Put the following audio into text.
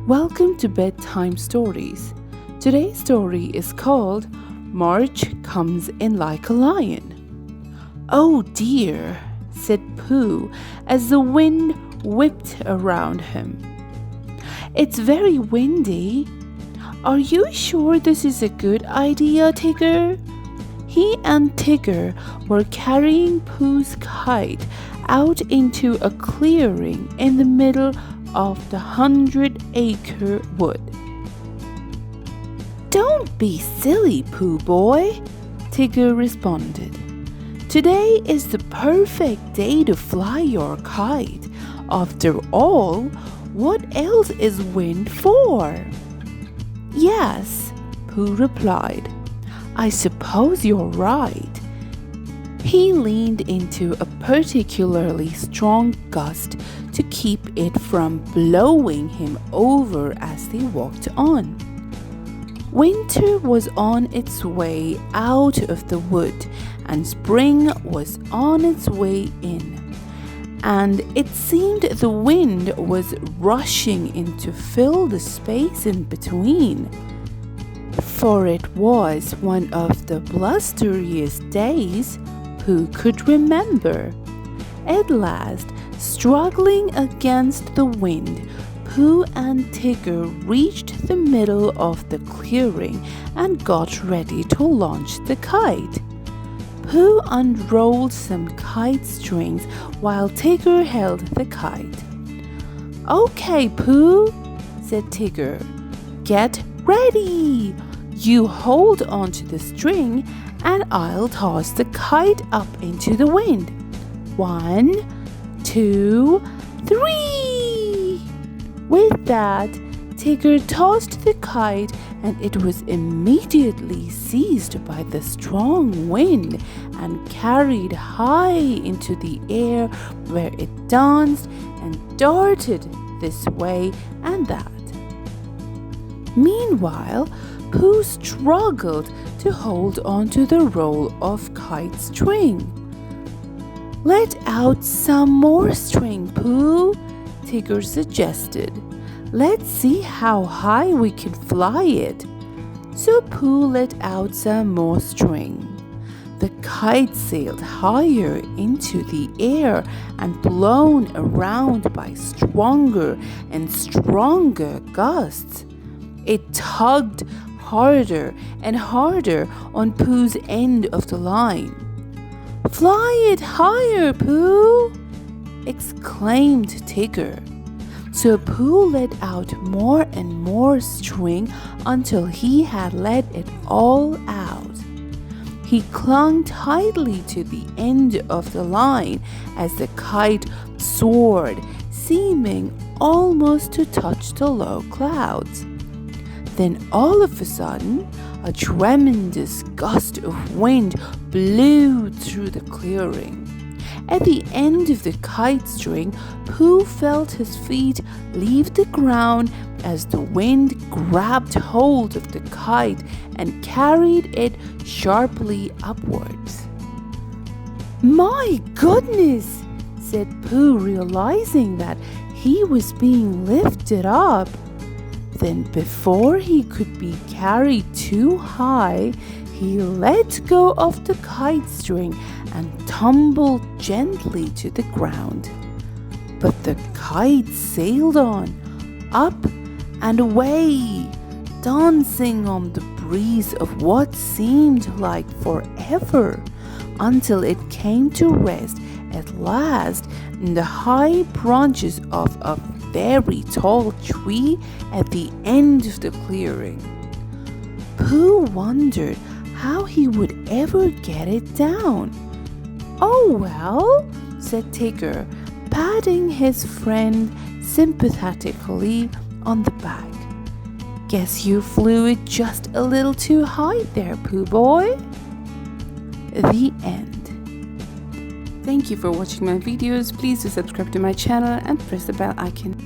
Welcome to Bedtime Stories. Today's story is called March Comes in Like a Lion. "Oh dear," said Pooh as the wind whipped around him. "It's very windy. Are you sure this is a good idea, Tigger?" He and Tigger were carrying Pooh's kite out into a clearing in the middle of the 100-acre wood. "Don't be silly, Pooh boy," Tigger responded. "Today is the perfect day to fly your kite. After all, what else is wind for?" "Yes," Pooh replied. "I suppose you're right." He leaned into a particularly strong gust to keep it from blowing him over as they walked on. Winter was on its way out of the wood, and spring was on its way in. And it seemed the wind was rushing in to fill the space in between. For it was one of the blusteriest days Pooh could remember. At last, struggling against the wind, Pooh and Tigger reached the middle of the clearing and got ready to launch the kite. Pooh unrolled some kite strings while Tigger held the kite. "Okay, Pooh," said Tigger. "Get ready! You hold onto the string and I'll toss the kite up into the wind. 1, 2, 3!" With that, Tigger tossed the kite and it was immediately seized by the strong wind and carried high into the air, where it danced and darted this way and that. Meanwhile, Pooh struggled to hold on to the roll of kite string. "Let out some more string, Pooh," Tigger suggested. "Let's see how high we can fly it." So Pooh let out some more string. The kite sailed higher into the air and blown around by stronger and stronger gusts. It tugged harder and harder on Pooh's end of the line. "Fly it higher, Pooh!" exclaimed Tigger. So Pooh let out more and more string until he had let it all out. He clung tightly to the end of the line as the kite soared, seeming almost to touch the low clouds. Then all of a sudden, a tremendous gust of wind blew through the clearing. At the end of the kite string, Pooh felt his feet leave the ground as the wind grabbed hold of the kite and carried it sharply upwards. "My goodness," said Pooh, realizing that he was being lifted up. Then, before he could be carried too high, he let go of the kite string and tumbled gently to the ground. But the kite sailed on, up and away, dancing on the breeze of what seemed like forever, until it came to rest at last in the high branches of a very tall tree at the end of the clearing. Pooh wondered how he would ever get it down. "Oh well," said Tigger, patting his friend sympathetically on the back. "Guess you flew it just a little too high there, Pooh boy." The end. Thank you for watching my videos. Please do subscribe to my channel and press the bell icon.